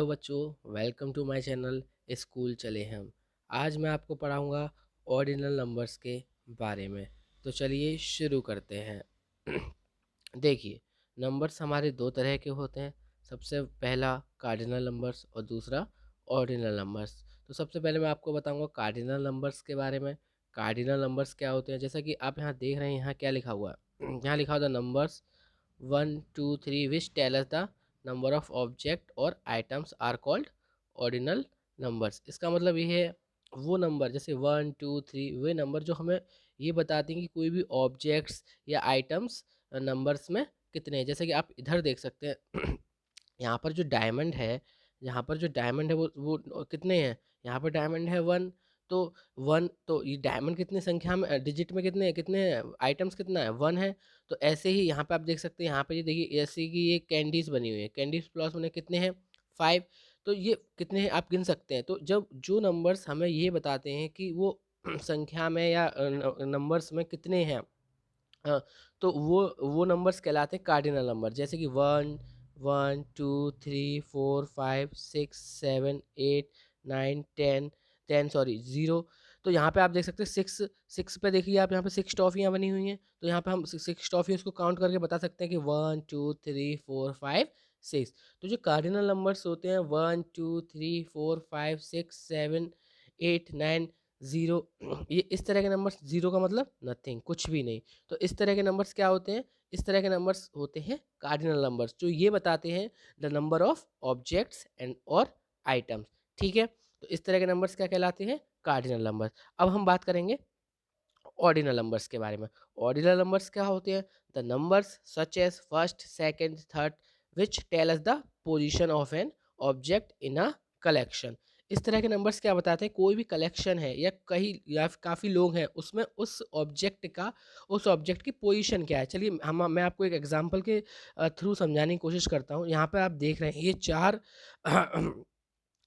Hello बच्चों, welcome to my channel school चले हम। आज मैं आपको पढ़ाऊंगा ऑर्डिनल नंबर्स के बारे में। तो चलिए शुरू करते हैं। देखिए, नंबर्स हमारे दो तरह के होते हैं। सबसे पहला कार्डिनल नंबर्स और दूसरा ऑर्डिनल नंबर्स। तो सबसे पहले मैं आपको बताऊंगा कार्डिनल नंबर्स के बारे में। कार्डिनल नंबर्स क्या होते हैं, जैसा कि आप यहाँ देख रहे हैं, यहाँ क्या लिखा हुआ है। यहाँ लिखा हुआ the numbers 1 2 3 which tell us the number of object और items are called ordinal numbers. इसका मतलब ये है वो नंबर जैसे 1 2 3, वे नंबर जो हमें ये बताते हैं कि कोई भी ऑब्जेक्ट्स या आइटम्स नंबर्स में कितने हैं। जैसे कि आप इधर देख सकते हैं। यहाँ पर जो डायमंड है, यहाँ पर जो डायमंड है वो कितने हैं। यहाँ पर डायमंड है 1। तो 1, तो ये डायमंड कितनी संख्या में डिजिट में कितने आइटम्स कितना है, 1 है। तो ऐसे ही यहाँ पे आप देख सकते हैं, यहाँ पे ये देखिए ऐसे कि ये कैंडीज बनी हुई है, कैंडीज प्लस में कितने हैं, 5। तो ये कितने हैं आप गिन सकते हैं। तो जब जो नंबर्स हमें ये बताते हैं कि वो संख्या में या नंबर्स में कितने हैं, हाँ, तो वो नंबर्स कहलाते हैं कार्डिनल नंबर। जैसे कि 1 1 2 3 4 5 6 7 8 9 10 सॉरी 0। तो यहाँ पे आप देख सकते हैं 6 6 पे देखिए आप, यहाँ पे 6 टॉफियाँ बनी हुई हैं। तो यहाँ पे हम 6 टॉफी उसको काउंट करके बता सकते हैं कि 1 2 3 4 5 6। तो जो कार्डिनल नंबर्स होते हैं 1 2 3 4 5 6 7 8 9 0, ये इस तरह के नंबर्स, जीरो का मतलब नथिंग, कुछ भी नहीं। तो इस तरह के नंबर्स क्या होते हैं, इस तरह के नंबर्स होते हैं कार्डिनल नंबर्स, जो ये बताते हैं the number of objects and और आइटम्स। ठीक है, तो इस तरह के नंबर्स क्या कहलाते हैं, कार्डिनल नंबर्स। अब हम बात करेंगे ऑर्डिनल नंबर्स के बारे में। ऑर्डिनल नंबर्स क्या होते हैं, the numbers such as first second third which tell us the position of an object in a collection. इस तरह के नंबर्स क्या बताते हैं, कोई भी कलेक्शन है या कहीं या काफ़ी लोग हैं, उसमें उस ऑब्जेक्ट की पोजीशन क्या है। चलिए मैं आपको एक एग्जांपल के थ्रू समझाने की कोशिश करता हूँ। यहाँ पे आप देख रहे हैं ये चार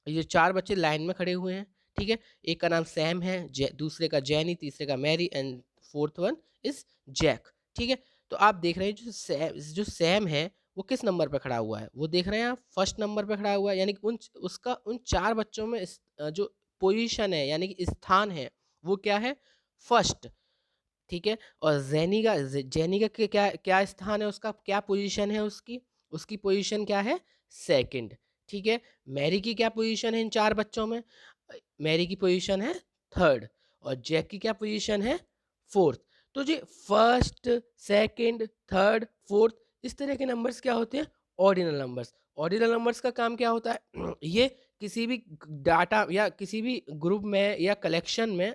ये चार बच्चे लाइन में खड़े हुए हैं। ठीक है, एक का नाम सैम है, दूसरे का जैनी, तीसरे का Mary and fourth one is Jack. ठीक है, तो आप देख रहे हैं जो सैम है वो किस नंबर पे खड़ा हुआ है, वो देख रहे हैं आप, फर्स्ट नंबर पे खड़ा हुआ है। यानी कि उन चार बच्चों में जो पोजीशन है यानी कि स्थान है वो क्या है, फर्स्ट। ठीक है, और जैनी का क्या क्या स्थान है, उसका क्या पोजीशन है, उसकी उसकी पोजीशन क्या है, सेकंड। ठीक है, मैरी की क्या पोजीशन है इन चार बच्चों में, मैरी की पोजीशन है थर्ड, और जैक की क्या पोजीशन है, फोर्थ। तो जी फर्स्ट सेकंड थर्ड फोर्थ, इस तरह के नंबर्स क्या होते हैं, ऑर्डिनल नंबर्स। ऑर्डिनल नंबर्स का काम क्या होता है, ये किसी भी डाटा या किसी भी ग्रुप में या कलेक्शन में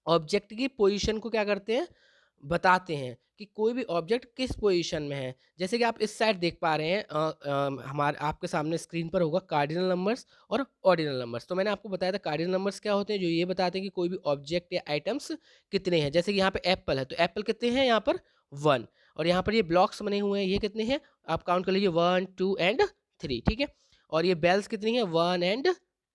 ऑब्जेक्ट की पोजीशन को क्या करते हैं, बताते हैं कि कोई भी ऑब्जेक्ट किस पोजीशन में है। जैसे कि आप इस साइड देख पा रहे हैं, हमारे आपके सामने स्क्रीन पर होगा कार्डिनल नंबर्स और ऑर्डिनल नंबर्स। तो मैंने आपको बताया था कार्डिनल नंबर्स क्या होते हैं, जो ये बताते हैं कि कोई भी ऑब्जेक्ट या आइटम्स कितने हैं। जैसे कि यहाँ पे एप्पल है, तो एप्पल कितने हैं, यहाँ पर 1। और यहाँ पर ये ब्लॉक्स बने हुए हैं, ये कितने हैं, आप काउंट कर लीजिए 1 2 एंड 3। ठीक है, और ये बेल्स कितनी है, 1 एंड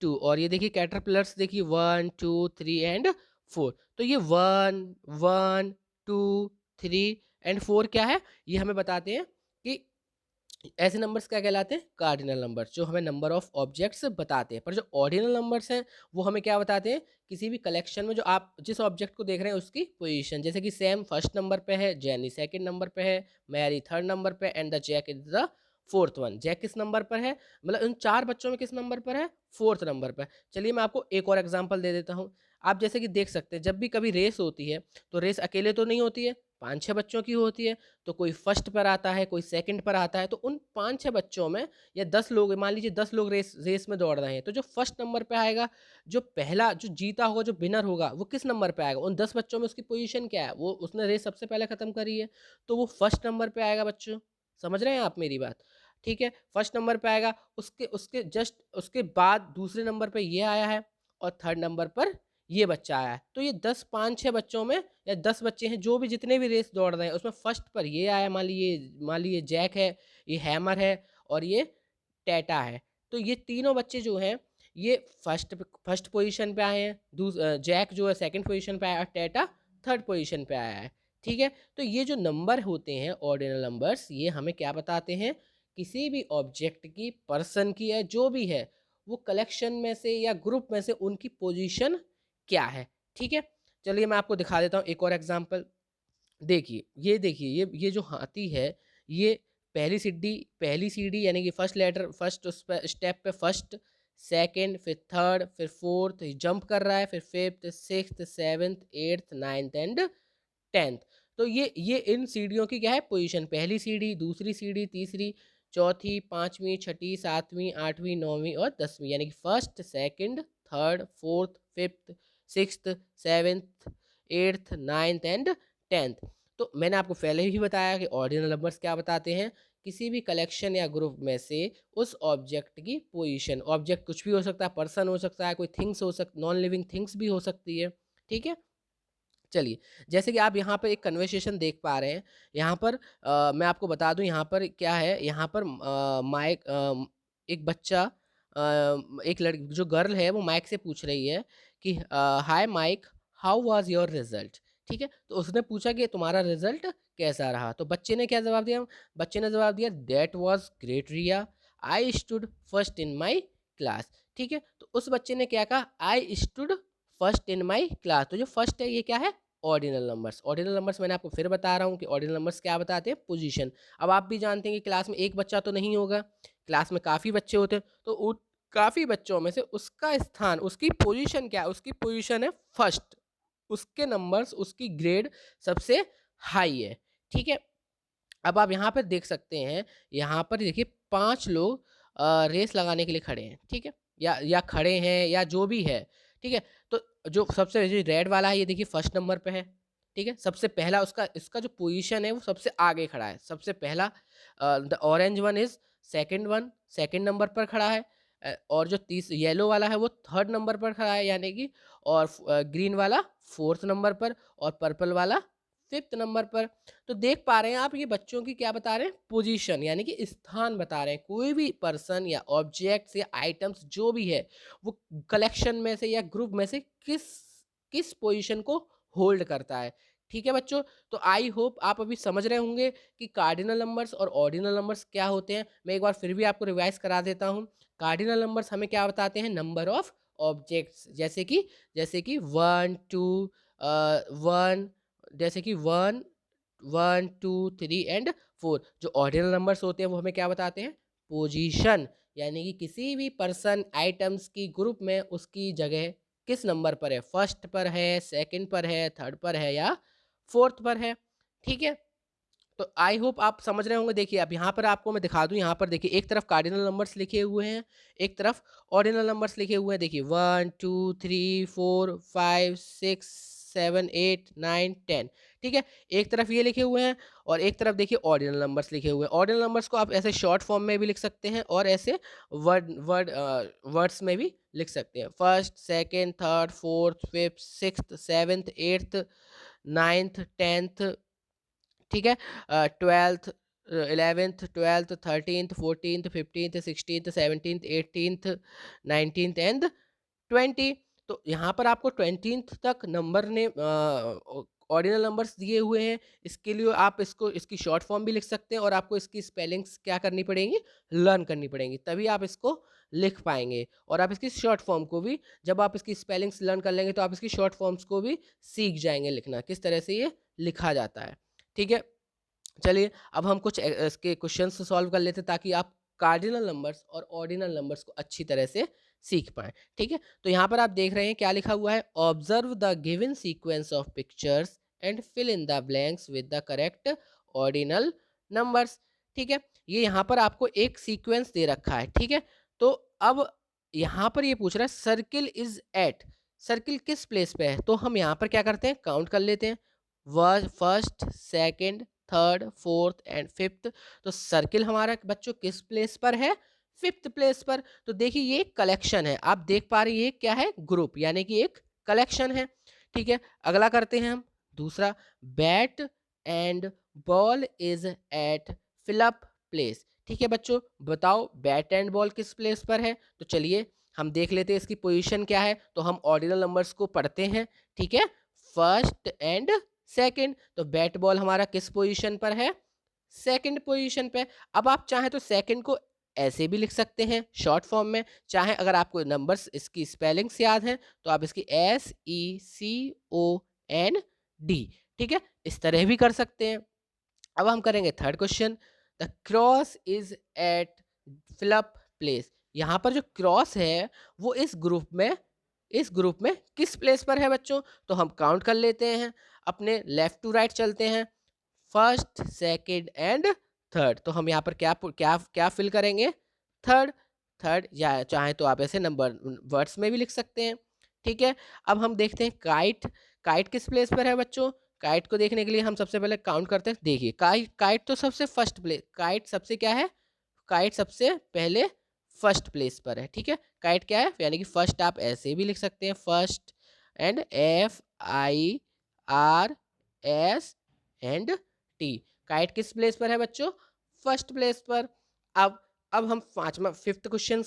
2। और ये देखिए कैटरपिलर्स देखिए 1 2 3 एंड 4। तो ये 1 1 2 3 एंड 4 क्या है, ये हमें बताते हैं कि ऐसे नंबर्स क्या कहलाते हैं, कार्डिनल नंबर्स, जो हमें नंबर ऑफ ऑब्जेक्ट्स बताते हैं। पर जो ऑर्डिनल नंबर्स हैं वो हमें क्या बताते हैं, किसी भी कलेक्शन में जो आप जिस ऑब्जेक्ट को देख रहे हैं उसकी पोजीशन। जैसे कि सैम फर्स्ट नंबर पे है, जैनी सेकंड नंबर पे है, मैरी थर्ड नंबर पे, and the Jack is the fourth one. Jack किस नंबर पर है, मतलब इन चार बच्चों में किस नंबर पर है, फोर्थ नंबर पर। चलिए मैं आपको एक और एग्जाम्पल दे देता हूँ। आप जैसे कि देख सकते हैं, जब भी कभी रेस होती है तो रेस अकेले तो नहीं होती है, 5-6 बच्चों की होती है। तो कोई फर्स्ट पर आता है, कोई सेकंड पर आता है। तो उन 5-6 बच्चों में या 10 लोग, मान लीजिए 10 लोग रेस रेस में दौड़ रहे हैं, तो जो फर्स्ट नंबर पे आएगा, जो पहला जो जीता होगा, जो विनर होगा, वो किस नंबर पे आएगा, उन 10 बच्चों में उसकी पोजीशन क्या है, वो उसने रेस सबसे पहले खत्म करी है, तो वो फर्स्ट नंबर पे आएगा। बच्चों समझ रहे हैं आप मेरी बात, ठीक है, फर्स्ट नंबर पे आएगा। उसके उसके जस्ट उसके बाद दूसरे नंबर पे ये आया है, और थर्ड नंबर पर ये बच्चा आया है। तो ये 10 5-6 बच्चों में या 10 बच्चे हैं जो भी जितने भी रेस दौड़ रहे हैं, उसमें फर्स्ट पर ये आया, मान लीजिए जैक है, ये हैमर है, और ये टेटा है। तो ये तीनों बच्चे जो हैं ये फर्स्ट पोजीशन पे आए हैं, जैक जो है सेकंड पोजीशन पे आया, और टेटा थर्ड पोजीशन पे आया है। ठीक है, तो ये जो नंबर होते हैं ऑर्डिनल नंबर्स, ये हमें क्या बताते हैं किसी भी ऑब्जेक्ट की, पर्सन की या जो भी है, वो कलेक्शन में से या ग्रुप में से उनकी पोजीशन क्या है। ठीक है, चलिए मैं आपको दिखा देता हूँ एक और एग्जांपल। देखिए ये जो हाथी है, ये पहली सीढ़ी यानी कि फर्स्ट लेटर, फर्स्ट उस पे स्टेप पे फर्स्ट, सेकंड, फिर थर्ड, फिर फोर्थ जंप कर रहा है, फिर fifth, sixth, seventh, eighth, ninth and 10th। तो ये इन सीढ़ियों की क्या है पोजीशन, पहली सीढ़ी, दूसरी सीढ़ी, तीसरी, चौथी, पांचवी, छठी, सातवीं, आठवीं, नौवीं और 10वीं, यानी कि first, second, third, fourth, fifth, sixth, seventh, eighth, ninth and 10th। तो मैंने आपको पहले ही बताया कि ऑर्डिनल नंबर्स क्या बताते हैं, किसी भी कलेक्शन या ग्रुप में से उस ऑब्जेक्ट की पोजीशन। ऑब्जेक्ट कुछ भी हो सकता है, पर्सन हो सकता है, कोई थिंग्स हो सकता, नॉन लिविंग थिंग्स भी हो सकती है। ठीक है, चलिए, जैसे कि आप यहाँ पर एक कन्वर्सेशन देख पा रहे हैं। यहाँ पर मैं आपको बता दूँ यहाँ पर क्या है, यहाँ पर माइक एक बच्चा एक लड़की जो गर्ल है वो माइक से पूछ रही है कि hi Mike, how was your result. ठीक है, तो उसने पूछा कि तुम्हारा रिजल्ट कैसा रहा, तो बच्चे ने क्या जवाब दिया, बच्चे ने जवाब दिया that was great Riya, I stood first in my class. ठीक है, तो उस बच्चे ने क्या कहा, I stood first in my class. तो जो फर्स्ट है ये क्या है, ऑर्डिनल नंबर्स। ऑर्डिनल नंबर्स मैंने आपको फिर बता रहा हूँ कि ऑर्डिनल नंबर्स क्या बताते हैं, पोजीशन। अब आप भी जानते हैं कि क्लास में एक बच्चा तो नहीं होगा, क्लास में काफ़ी बच्चे होते हैं, तो उन काफ़ी बच्चों में से उसका स्थान, उसकी पोजीशन क्या है, उसकी पोजीशन है फर्स्ट, उसके नंबर्स, उसकी ग्रेड सबसे हाई है। ठीक है, अब आप यहाँ पर देख सकते हैं, यहाँ पर देखिए 5 लोग रेस लगाने के लिए खड़े हैं। ठीक है, या खड़े हैं या जो भी है। ठीक है, तो जो सबसे जो रेड वाला है ये देखिए फर्स्ट नंबर पे है। ठीक है, सबसे पहला उसका इसका जो पोजीशन है वो सबसे आगे खड़ा है, सबसे पहला। The orange one is second one, second number पर खड़ा है। और जो तीस येलो वाला है वो थर्ड नंबर पर खड़ा है, यानी कि, और ग्रीन वाला फोर्थ नंबर पर, और पर्पल वाला फिफ्थ नंबर पर। तो देख पा रहे हैं आप, ये बच्चों की क्या बता रहे हैं, पोजीशन, यानी कि स्थान बता रहे हैं। कोई भी पर्सन या ऑब्जेक्ट्स या आइटम्स जो भी है, वो कलेक्शन में से या ग्रुप में से किस किस पोजीशन को होल्ड करता है। ठीक है बच्चों, तो आई होप आप अभी समझ रहे होंगे कि कार्डिनल नंबर्स और ऑर्डिनल नंबर्स क्या होते हैं। मैं एक बार फिर भी आपको रिवाइज करा देता हूँ। कार्डिनल नंबर्स हमें क्या बताते हैं, नंबर ऑफ ऑब्जेक्ट्स, जैसे कि वन टू, वन, जैसे कि वन, 1 2 3 एंड 4। जो ऑर्डिनल नंबर्स होते हैं वो हमें क्या बताते हैं, पोजीशन, यानी कि किसी भी पर्सन आइटम्स की ग्रुप में उसकी जगह किस नंबर पर है, फर्स्ट पर है, सेकंड पर है, थर्ड पर है या फोर्थ पर है। ठीक है, तो आई होप आप समझ रहे होंगे। देखिए अब यहाँ पर आपको मैं दिखा दूँ, यहाँ पर देखिए एक तरफ कार्डिनल नंबर्स लिखे हुए हैं, एक तरफ ऑर्डिनल नंबर्स लिखे हुए हैं। देखिए 1 2 3 4 5 6 7 8 9 10। ठीक है, एक तरफ ये लिखे हुए हैं और एक तरफ देखिए ऑर्डिनल नंबर्स लिखे हुए हैं। ऑर्डिनल नंबर्स को आप ऐसे शॉर्ट फॉर्म में भी लिख सकते हैं और ऐसे वर्ड्स में भी लिख सकते हैं। First, second, third, fourth, fifth, sixth, seventh, eighth, ninth, tenth. ठीक है, 12th, 11th, 12th, 13th, 14th, 15th, 16th, 17th, 18th, 19th and 20। तो यहाँ पर आपको 20th तक नंबर ने ऑर्डिनल नंबर्स दिए हुए हैं। इसके लिए आप इसकी शॉर्ट फॉर्म भी लिख सकते हैं और आपको इसकी स्पेलिंग्स क्या करनी पड़ेंगी, लर्न करनी पड़ेंगी, तभी आप इसको लिख पाएंगे। और आप इसकी शॉर्ट फॉर्म को भी, जब आप इसकी स्पेलिंग्स लर्न कर लेंगे तो आप इसकी शॉर्ट फॉर्म्स को भी सीख जाएंगे लिखना, किस तरह से ये लिखा जाता है। ठीक है, चलिए अब हम कुछ इसके क्वेश्चंस सॉल्व कर लेते हैं ताकि आप कार्डिनल नंबर्स और ऑर्डिनल नंबर्स को अच्छी तरह से सीख पाएं। ठीक है, तो यहाँ पर आप देख रहे हैं क्या लिखा हुआ है, observe the given sequence of pictures and fill in the blanks with the correct ordinal numbers. ठीक है, ये यहाँ पर आपको एक सीक्वेंस दे रखा है। ठीक है, तो अब यहाँ पर ये पूछ रहा है सर्किल इज एट, सर्किल किस प्लेस पे है, तो हम यहाँ पर क्या करते हैं, काउंट कर लेते हैं, first, second, third, fourth and fifth. तो सर्किल हमारा बच्चों किस प्लेस पर है, फिफ्थ प्लेस पर। तो देखिए ये कलेक्शन है, आप देख पा रहे हैं ये क्या है, ग्रुप, यानी कि एक कलेक्शन है। ठीक है, अगला करते हैं हम दूसरा, bat and ball is at fill up place. ठीक है बच्चों, बताओ बैट एंड बॉल किस प्लेस पर है। तो चलिए हम देख लेते हैं इसकी पोजीशन क्या है। तो हम ऑर्डिनल नंबर्स को पढ़ते हैं। ठीक है, फर्स्ट एंड सेकंड। तो बैट बॉल हमारा किस पोजीशन पर है, सेकंड पोजीशन पे। अब आप चाहें तो सेकंड को ऐसे भी लिख सकते हैं शॉर्ट फॉर्म में, चाहे अगर आपको नंबर्स इसकी स्पेलिंग्स याद हैं तो आप इसकी SECOND, ठीक है, इस तरह भी कर सकते हैं। अब हम करेंगे third question, the cross is at fill up place. यहाँ पर जो क्रॉस है वो इस ग्रुप में किस प्लेस पर है बच्चों? तो हम काउंट कर लेते हैं, अपने लेफ्ट टू राइट चलते हैं, फर्स्ट सेकंड एंड थर्ड। तो हम यहाँ पर क्या क्या क्या फिल करेंगे? थर्ड। थर्ड, या चाहे तो आप ऐसे नंबर वर्ड्स में भी लिख सकते हैं, ठीक है। अब हम देखते हैं काइट। काइट किस प्लेस पर है बच्चों? काइट को देखने के लिए हम सबसे पहले काउंट करते हैं। देखिए काइट काइट तो सबसे फर्स्ट प्लेस, काइट सबसे क्या है? काइट सबसे पहले फर्स्ट प्लेस पर है, ठीक है। काइट क्या है? यानी कि फर्स्ट आप ऐसे भी लिख सकते हैं, first and FIRS and T. Kite किस प्लेस पर है बच्चों? फर्स्ट प्लेस पर। अब हम पांचवा फिफ्थ क्वेश्चन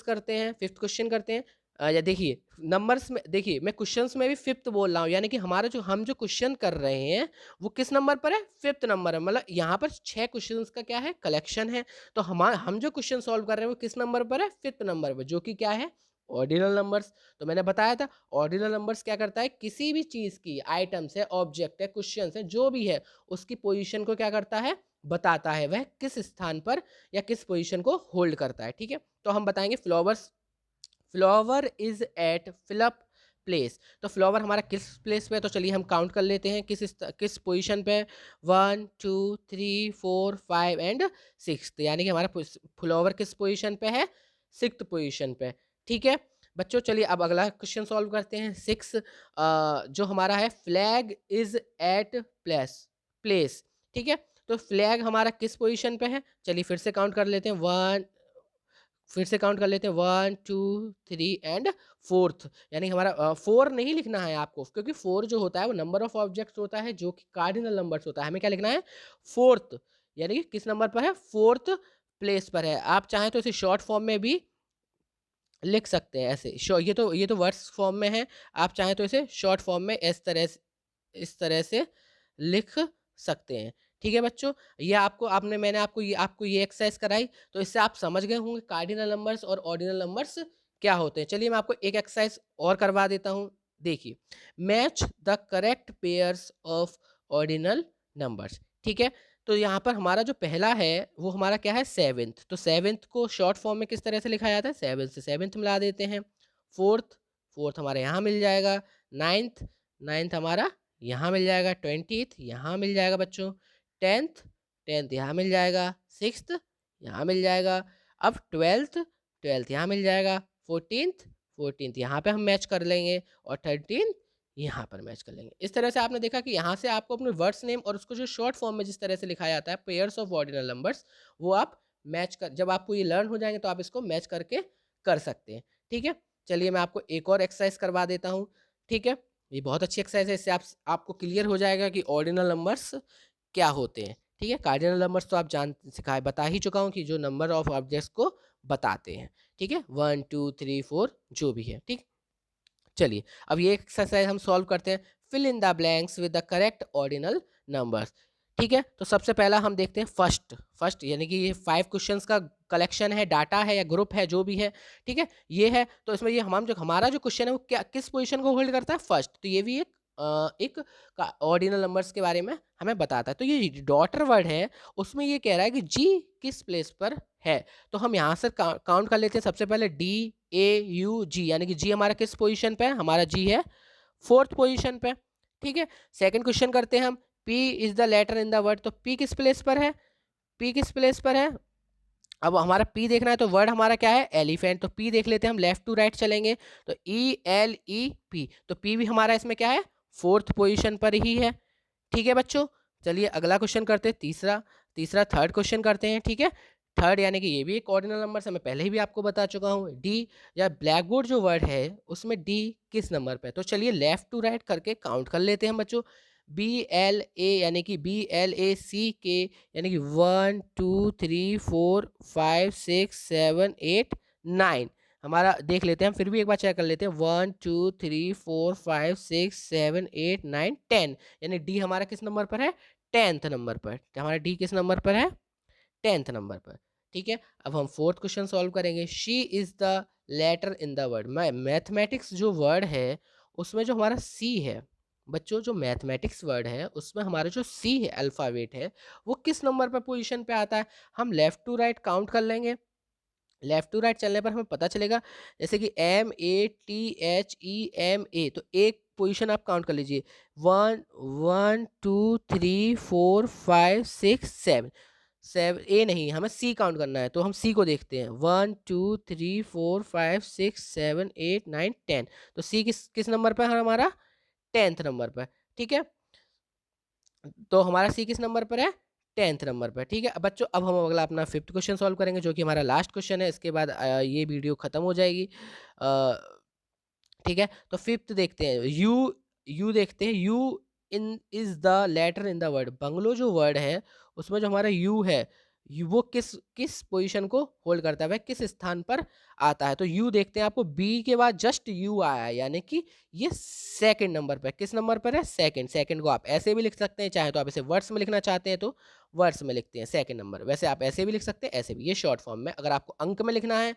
करते हैं। या देखिए नंबर्स में, देखिए मैं क्वेश्चंस में भी फिफ्थ बोल रहा हूँ, यानी कि हमारा जो हम जो क्वेश्चन कर रहे हैं वो किस नंबर पर है? फिफ्थ नंबर है। मतलब यहाँ पर 6 क्वेश्चंस का क्या है? कलेक्शन है। तो हम जो क्वेश्चन सॉल्व कर रहे हैं वो किस नंबर पर है? फिफ्थ नंबर पर, जो कि क्या है? Ordinal numbers. तो मैंने बताया था ऑर्डिनल नंबर्स क्या करता है? किसी भी चीज की, आइटम्स है, ऑब्जेक्ट है, क्वेश्चन है, जो भी है उसकी पोजीशन को क्या करता है? बताता है, वह किस स्थान पर या किस पोजीशन को होल्ड करता है, ठीक है। तो हम बताएंगे flower is at fill up place. तो फ्लावर हमारा किस प्लेस पे है? तो चलिए हम काउंट कर लेते हैं किस पोजीशन पे। 1 2 3 4 5 एंड 6, यानी कि हमारा फ्लावर किस पोजीशन पे है? 6th पोजीशन पे, ठीक है बच्चों। चलिए अब अगला क्वेश्चन सॉल्व करते हैं। 6 जो हमारा है, फ्लैग इज एट प्लेस, ठीक है। तो फ्लैग हमारा किस पोजीशन पे है? चलिए फिर से काउंट कर लेते हैं। 1 2 3 एंड फोर्थ, यानी हमारा 4 नहीं लिखना है आपको, क्योंकि 4 जो होता है वो नंबर ऑफ ऑब्जेक्ट्स होता है, जो कि कार्डिनल नंबर्स होता है। हमें क्या लिखना है? फोर्थ, यानी कि किस नंबर पर है? फोर्थ प्लेस पर है। आप चाहें तो इसे शॉर्ट फॉर्म में भी लिख सकते हैं ऐसे। ये तो वर्ड्स फॉर्म में है, आप चाहें तो इसे शॉर्ट फॉर्म में इस तरह से लिख सकते हैं, ठीक है बच्चों। ये मैंने आपको ये एक्सरसाइज कराई, तो इससे आप समझ गए होंगे कार्डिनल नंबर्स और ऑर्डिनल नंबर्स क्या होते हैं। चलिए मैं आपको एक एक्सरसाइज और करवा देता हूँ। देखिए, match the correct pairs of ordinal numbers, ठीक है। तो यहाँ पर हमारा जो पहला है वो हमारा क्या है? सेवेंथ। तो सेवेंथ को शॉर्ट फॉर्म में किस तरह से लिखा जाता है? सेवेंथ से सेवेंथ मिला देते हैं। फोर्थ, फोर्थ हमारे यहाँ मिल जाएगा। नाइन्थ, नाइन्थ हमारा यहाँ मिल जाएगा। 20th यहाँ मिल जाएगा बच्चों। 10th, 10th यहाँ मिल जाएगा। 6th यहाँ मिल जाएगा। अब 12th, 12th यहाँ मिल जाएगा। 14th, 14th यहाँ पे हम मैच कर लेंगे, और 13th यहाँ पर मैच कर लेंगे। इस तरह से आपने देखा कि यहाँ से आपको अपने वर्ड्स नेम और उसको जो शॉर्ट फॉर्म में जिस तरह से लिखा जाता है, पेयर्स ऑफ ऑर्डिनल नंबर्स, वो आप मैच कर, जब आपको ये लर्न हो जाएंगे तो आप इसको मैच करके कर सकते हैं, ठीक है। चलिए मैं आपको एक और एक्सरसाइज करवा देता हूँ, ठीक है। ये बहुत अच्छी एक्सरसाइज है, इससे आपको क्लियर हो जाएगा कि ऑर्डिनल नंबर्स क्या होते हैं, ठीक है। कार्डिनल नंबर्स तो आप बता ही चुका हूँ कि जो नंबर ऑफ ऑब्जेक्ट्स को बताते हैं, ठीक है। 1 2 3 4 जो भी है, ठीक। चलिए अब ये एक्सरसाइज हम सॉल्व करते हैं। Fill in the blanks with the correct ordinal numbers, ठीक है। तो सबसे पहला हम देखते हैं फर्स्ट। फर्स्ट यानी कि ये 5 क्वेश्चंस का कलेक्शन है, डाटा है या ग्रुप है, जो भी है, ठीक है। ये है, तो इसमें ये हमारा जो क्वेश्चन है वो क्या किस पोजीशन को होल्ड करता है? फर्स्ट। तो ये भी एक ऑर्डिनल नंबर्स के बारे में हमें बताता है। तो ये डॉटर वर्ड है, उसमें ये कह रहा है कि जी किस प्लेस पर है। तो हम यहाँ से काउंट कर लेते हैं। सबसे पहले DAUG, यानी कि जी हमारा किस पोजीशन पे है? हमारा जी है 4th पोजीशन पे, ठीक है। सेकंड क्वेश्चन करते हैं हम। P is the letter in the word. तो P किस प्लेस पर है? P किस प्लेस पर है? अब हमारा P देखना है, तो वर्ड हमारा क्या है? एलिफेंट। तो P देख लेते हैं, हम लेफ्ट टू राइट चलेंगे, तो ELEP। तो P भी हमारा इसमें क्या है? 4th पोजीशन पर ही है, ठीक है बच्चों। चलिए अगला क्वेश्चन करते हैं, तीसरा थर्ड क्वेश्चन करते हैं, ठीक है। थर्ड यानी कि ये भी एक ऑर्डिनल नंबर है, मैं पहले ही भी आपको बता चुका हूँ। डी, या ब्लैक बोर्ड जो वर्ड है उसमें डी किस नंबर पे है? तो चलिए लेफ्ट टू राइट करके काउंट कर लेते हैं बच्चों। BLA, यानी कि BLACK, यानी कि 1 2 3 4 5 6 7 8 9 हमारा देख लेते हैं हम, फिर भी एक बार चेक कर लेते हैं। 1 2 3 4 5 6 7 8 9 10, यानी डी हमारा किस नंबर पर है? 10th नंबर पर। तो हमारा डी किस नंबर पर है? 10th नंबर पर। ठीक है, अब हम 4th क्वेश्चन सॉल्व करेंगे। She is the letter in the word. Mathematics जो वर्ड है उसमें जो हमारा सी है बच्चों, जो मैथमेटिक्स वर्ड है उसमें हमारा जो सी है अल्फ़ाबेट है, वो किस नंबर पर पोजीशन पे आता है? हम लेफ़्ट टू राइट काउंट कर लेंगे। लेफ़्ट टू राइट चलने पर हमें पता चलेगा, जैसे कि MATHEMA, तो एक पोजीशन आप काउंट कर लीजिए। 1 1 2 3 4 5 6 7। ए नहीं, हमें सी काउंट करना है, तो हम सी को देखते हैं। 1 2 3 4 5 6 7 8 9 10। तो सी किस किस नंबर पर है हमारा? 10th नंबर पर। ठीक है, तो हमारा सी किस नंबर पर है? 10th नंबर पर। ठीक है, अब बच्चों अब हम अगला अपना 5th क्वेश्चन सॉल्व करेंगे, जो कि हमारा लास्ट क्वेश्चन है। इसके बाद ये वीडियो खत्म हो जाएगी। ठीक है, तो 5th देखते हैं। यू देखते हैं। U in is the letter in the word. Bungalow जो वर्ड है उसमें जो हमारा यू है, वो किस किस पोजीशन को होल्ड करता है, वह किस स्थान पर आता है? तो यू देखते हैं, आपको बी के बाद जस्ट यू आया है, यानी कि ये सेकंड नंबर पर। किस नंबर पर है? सेकंड। सेकंड को आप ऐसे भी लिख सकते हैं, चाहे तो आप इसे वर्ड्स में लिखना चाहते हैं तो वर्ड्स में लिखते हैं सेकंड नंबर। वैसे आप ऐसे भी लिख सकते हैं, ऐसे भी, ये शॉर्ट फॉर्म में। अगर आपको अंक में लिखना है,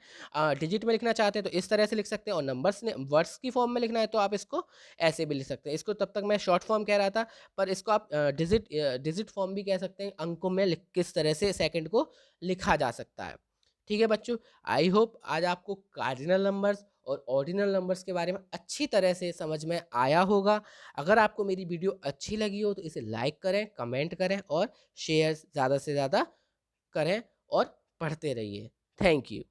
डिजिट में लिखना चाहते हैं तो इस तरह से लिख सकते हैं, और नंबर्स ने वर्ड्स की फॉर्म में लिखना है तो आप इसको ऐसे भी लिख सकते हैं। इसको तब तक मैं शॉर्ट फॉर्म कह रहा था, पर इसको आप डिजिट फॉर्म भी कह सकते हैं। अंकों में किस तरह से सेकंड को लिखा जा सकता है। ठीक है बच्चों, आई होप आज आपको कार्डिनल नंबर्स और ऑर्डिनल नंबर्स के बारे में अच्छी तरह से समझ में आया होगा। अगर आपको मेरी वीडियो अच्छी लगी हो तो इसे लाइक करें, कमेंट करें और शेयर ज़्यादा से ज़्यादा करें, और पढ़ते रहिए। Thank you.